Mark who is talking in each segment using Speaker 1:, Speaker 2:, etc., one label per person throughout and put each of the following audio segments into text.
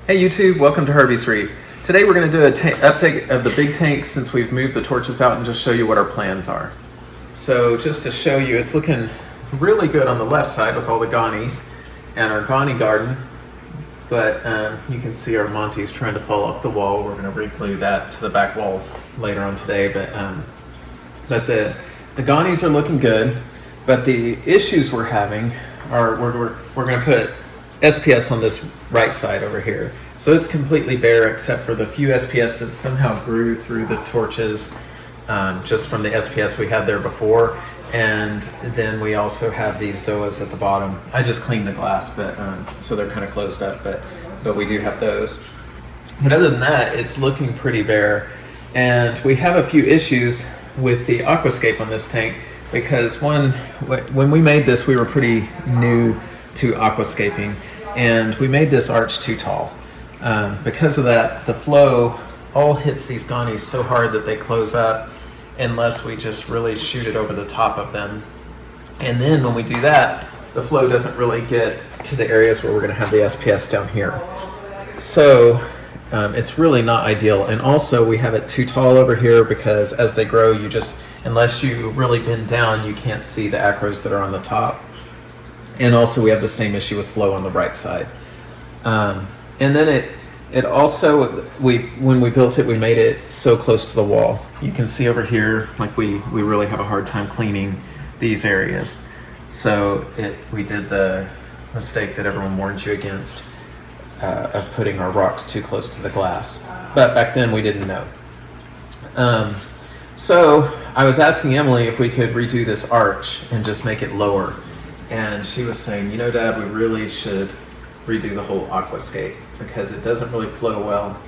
Speaker 1: Hey YouTube, welcome to Herbie's Reef. Today we're going to do an update of the big tank since we've moved the torches out and just show you what our plans are. So just to show you, it's looking really good on the left side with all the Ghanies and our Ghani garden. But you can see our Monty's trying to fall off the wall. We're going to re-glue that to the back wall later on today. But the Ghanies are looking good. But the issues we're having are we're going to put SPS on this right side over here. So it's completely bare except for the few SPS that somehow grew through the torches just from the SPS we had there before. And then we also have these Zoas at the bottom. I just cleaned the glass, but so they're kind of closed up, but we do have those. But other than that, it's looking pretty bare. And we have a few issues with the aquascape on this tank because one, when we made this, we were pretty new to aquascaping. And we made this arch too tall. Because of that, the flow all hits these Ghanies so hard that they close up unless we just really shoot it over the top of them. And then when we do that, the flow doesn't really get to the areas where we're going to have the SPS down here. So it's really not ideal. And also we have it too tall over here because as they grow, unless you really bend down, you can't see the acros that are on the top. And also we have the same issue with flow on the right side. And then it also, when we built it, we made it so close to the wall. You can see over here, like we really have a hard time cleaning these areas. So we did the mistake that everyone warned you against of putting our rocks too close to the glass. But back then we didn't know. So I was asking Emily if we could redo this arch and just make it lower. And she was saying, you know, Dad, we really should redo the whole aquascape because it doesn't really flow well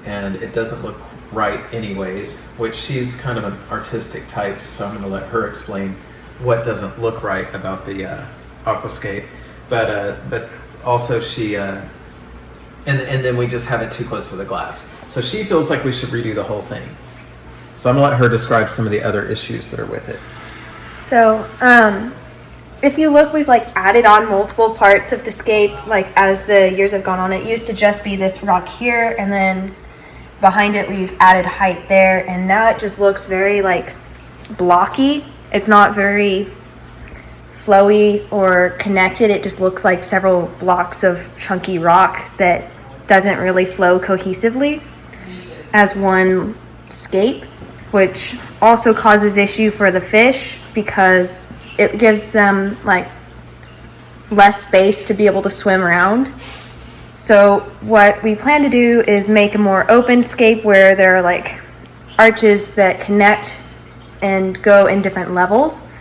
Speaker 1: and it doesn't look right anyways, which she's kind of an artistic type, so I'm going to let her explain what doesn't look right about the aquascape. But also she, and then we just have it too close to the glass. So she feels like we should redo the whole thing. So I'm going to let her describe some of the other issues that are with it.
Speaker 2: So, if you look, we've added on multiple parts of the scape, as the years have gone on. It used to just be this rock here, and then behind it we've added height there, and now it just looks very blocky. It's not very flowy or connected. It just looks like several blocks of chunky rock that doesn't really flow cohesively as one scape, which also causes issue for the fish because it gives them less space to be able to swim around. So what we plan to do is make a more open scape where there are arches that connect and go in different levels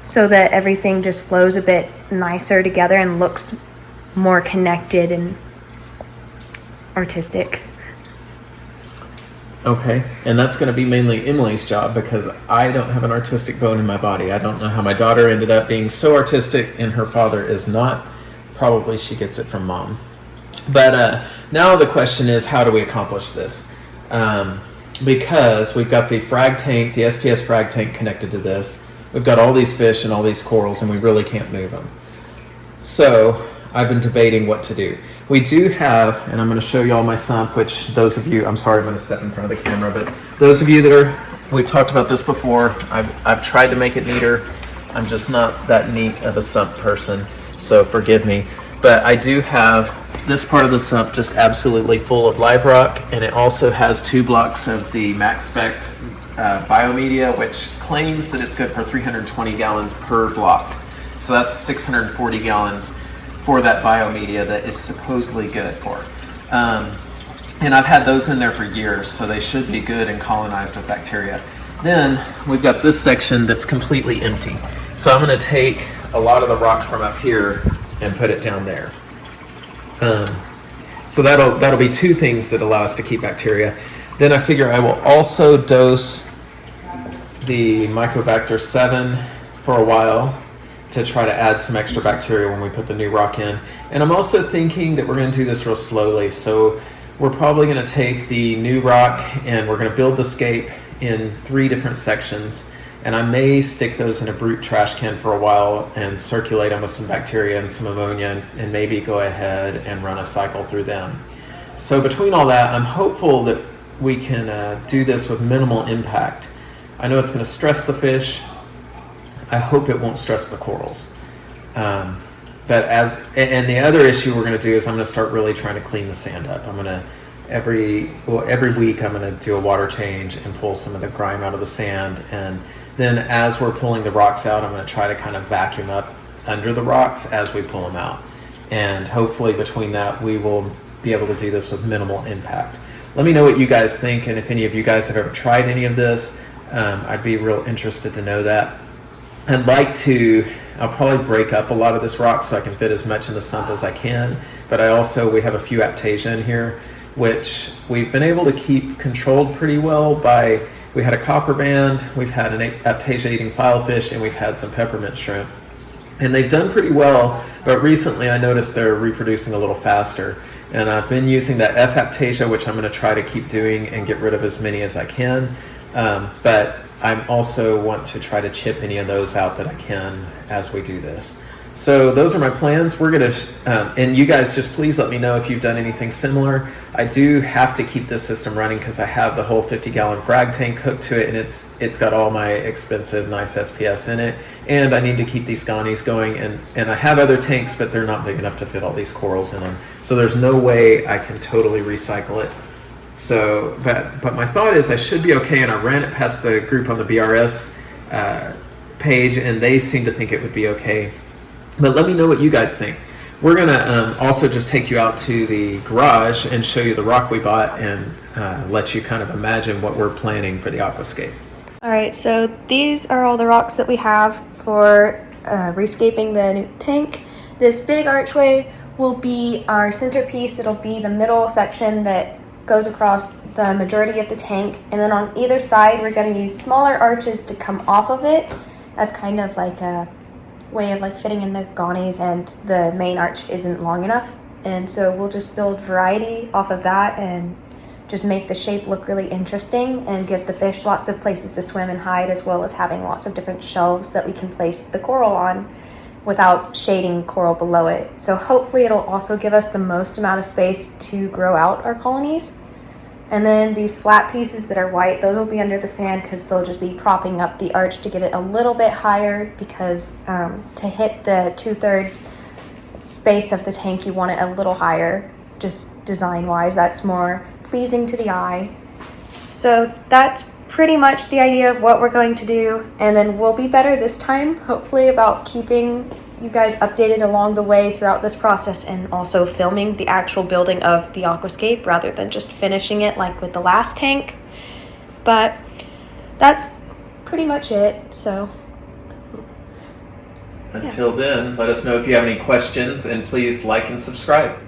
Speaker 2: so that everything just flows a bit nicer together and looks more connected and artistic.
Speaker 1: Okay, and that's going to be mainly Emily's job because I don't have an artistic bone in my body. I don't know how my daughter ended up being so artistic and her father is not. Probably she gets it from mom. But now the question is, how do we accomplish this? Because we've got the frag tank, the SPS frag tank connected to this. We've got all these fish and all these corals and we really can't move them. So I've been debating what to do. We do have, and I'm going to show you all my sump, which those of you, I'm sorry I'm going to step in front of the camera, but those of you we've talked about this before, I've tried to make it neater. I'm just not that neat of a sump person, so forgive me. But I do have this part of the sump just absolutely full of live rock, and it also has 2 blocks of the Max Spec biomedia, which claims that it's good for 320 gallons per block. So that's 640 gallons for that biomedia that is supposedly good for. And I've had those in there for years, so they should be good and colonized with bacteria. Then we've got this section that's completely empty. So I'm going to take a lot of the rock from up here and put it down there. So that'll be 2 things that allow us to keep bacteria. Then I figure I will also dose the Mycobacter 7 for a while to try to add some extra bacteria when we put the new rock in. And I'm also thinking that we're going to do this real slowly. So we're probably going to take the new rock and we're going to build the scape in 3 different sections. And I may stick those in a brute trash can for a while and circulate them with some bacteria and some ammonia and maybe go ahead and run a cycle through them. So between all that, I'm hopeful that we can do this with minimal impact. I know it's going to stress the fish. I hope it won't stress the corals. But and the other issue we're going to do is I'm going to start really trying to clean the sand up. I'm going to every week I'm going to do a water change and pull some of the grime out of the sand, and then as we're pulling the rocks out, I'm going to try to kind of vacuum up under the rocks as we pull them out. And hopefully between that, we will be able to do this with minimal impact. Let me know what you guys think, and if any of you guys have ever tried any of this, I'd be real interested to know that. I'll probably break up a lot of this rock so I can fit as much in the sump as I can, but we have a few Aiptasia in here, which we've been able to keep controlled pretty well we had a copper band, we've had an Aiptasia eating filefish, and we've had some peppermint shrimp. And they've done pretty well, but recently I noticed they're reproducing a little faster. And I've been using that F Aiptasia, which I'm going to try to keep doing and get rid of as many as I can. But I also want to try to chip any of those out that I can as we do this. So those are my plans. We're going to, and you guys just please let me know if you've done anything similar. I do have to keep this system running because I have the whole 50-gallon frag tank hooked to it, and it's got all my expensive, nice SPS in it. And I need to keep these ganies going, and I have other tanks, but they're not big enough to fit all these corals in them. So there's no way I can totally recycle it. So, but my thought is I should be okay, and I ran it past the group on the BRS page, and they seem to think it would be okay. But let me know what you guys think. We're going to also just take you out to the garage and show you the rock we bought and let you kind of imagine what we're planning for the aquascape.
Speaker 2: All right, so these are all the rocks that we have for rescaping the new tank. This big archway will be our centerpiece. It'll be the middle section that goes across the majority of the tank. And then on either side, we're going to use smaller arches to come off of it as kind of like a way of like fitting in the ganies, and the main arch isn't long enough. And so we'll just build variety off of that and just make the shape look really interesting and give the fish lots of places to swim and hide, as well as having lots of different shelves that we can place the coral on without shading coral below it. So hopefully it'll also give us the most amount of space to grow out our colonies. And then these flat pieces that are white, those will be under the sand because they'll just be propping up the arch to get it a little bit higher, because to hit the 2/3 space of the tank, you want it a little higher, just design-wise. That's more pleasing to the eye. So that's pretty much the idea of what we're going to do, and then we'll be better this time, hopefully, about keeping you guys updated along the way throughout this process, and also filming the actual building of the aquascape rather than just finishing it like with the last tank. But that's pretty much it. So
Speaker 1: until then, let us know if you have any questions, and please like and subscribe.